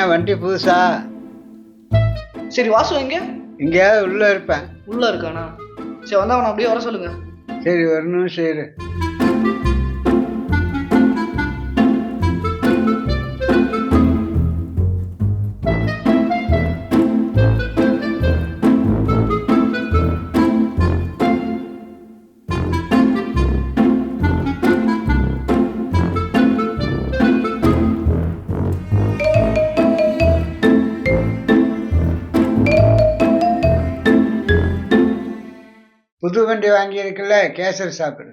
என்ன வண்டி புதுசா? சரி வாசு எங்க? எங்கேயாவது உள்ள இருப்பேன். உள்ள இருக்கானா? சரி வந்தா அவனை அப்படியே வர சொல்லுங்க. சரி வரணும். சரி புது வண்டி வாங்கியிருக்குல்ல, கேசரி சாப்பிடு.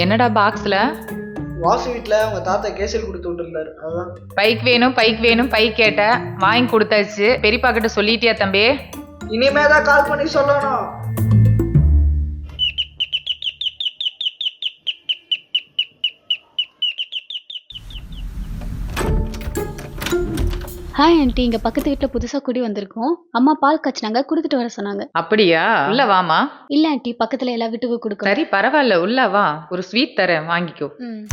என்னடா பாக்ஸ்ல? வாசு வீட்டுல அவங்க தாத்தா கேசரி கொடுத்து விட்டுருந்தாரு, அதுதான். பைக் வேணும் பைக் கேட்ட, வாங்கி கொடுத்தாச்சு. பெரியப்பா கிட்ட சொல்லிட்டியா தம்பி? இனிமேதான் கால் பண்ணி சொல்லணும். ஹாய் ஆண்டி, இங்க பக்கத்து வீட்டுல புதுசா குடி வந்திருக்கோம். அம்மா பால் காய்ச்சினாங்க, குடுத்துட்டு வர சொன்னாங்க. அப்படியா? உள்ள வாமா. இல்ல ஆண்டி, பக்கத்துல எல்லா வீட்டுக்கும் கொடுக்கணும். சரி பரவாயில்ல, உள்ள வா. ஒரு ஸ்வீட் தரேன், வாங்கிக்கோ. ம்.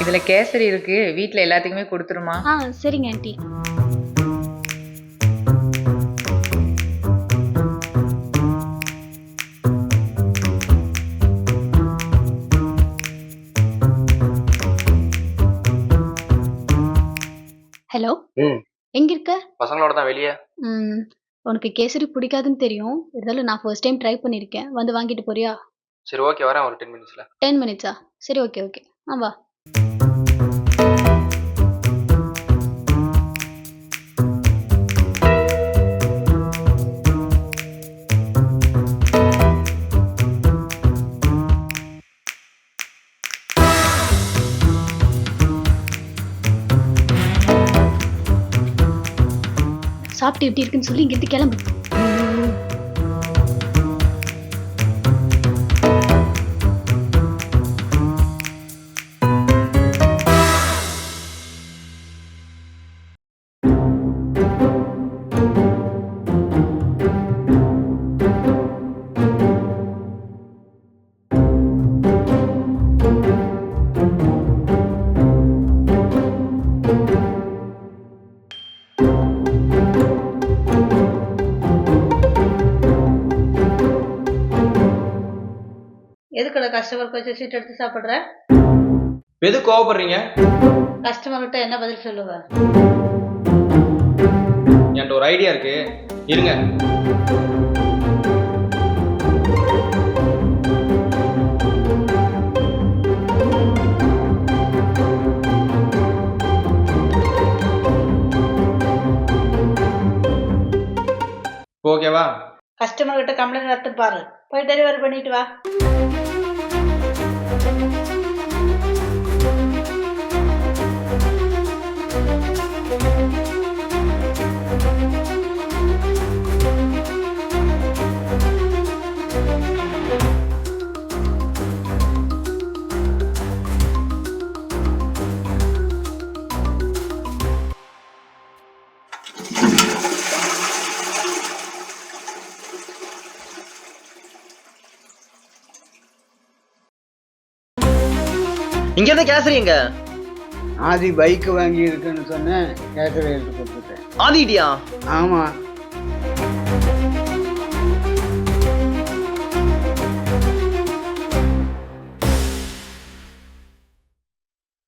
இதுல கேசரி இருக்கு, வீட்ல எல்லாத்துக்குமே கொடுத்துருமா. சரிங்க ஆண்டி. ஹலோ, எங்க இருக்க? பசங்களோட தான் வெளியே. உனக்கு கேசரி பிடிக்காதுன்னு தெரியும், இருந்தாலும் நான் ஃபர்ஸ்ட் டைம் ட்ரை பண்ணியிருக்கேன். வந்து வாங்கிட்டு போறியா? சரி ஓகே, வரேன் ஒரு 10 மினிட்ஸ்ல. 10 மினிட்ஸா? சரி ஓகே ஓகே, வா. சாப்பிட்டு எப்படி இருக்குன்னு சொல்லி இங்கிருந்து கிளம்பு. எதுக்குள்ள கஸ்டமருக்கு வச்சு சீட் எடுத்து சாப்பிட்ற? எது கோவப்படுறீங்க? கஸ்டமர்கிட்ட என்ன பதில் சொல்லுவ? என்கிட்ட ஒரு ஐடியா இருக்கு, இருங்க. ஓகேவா? கஸ்டமர் கிட்ட கம்ப்ளைண்ட் எடுத்து பாரு, போய் டெலிவரி பண்ணிட்டு வா. இங்க இருந்த கேசரி எங்க? ஆதி பைக் வாங்கி இருக்குன்னு சொன்னேன், கேசரி எடுத்து கொடுத்துட்டேன். ஆதிட்டியா? ஆமா.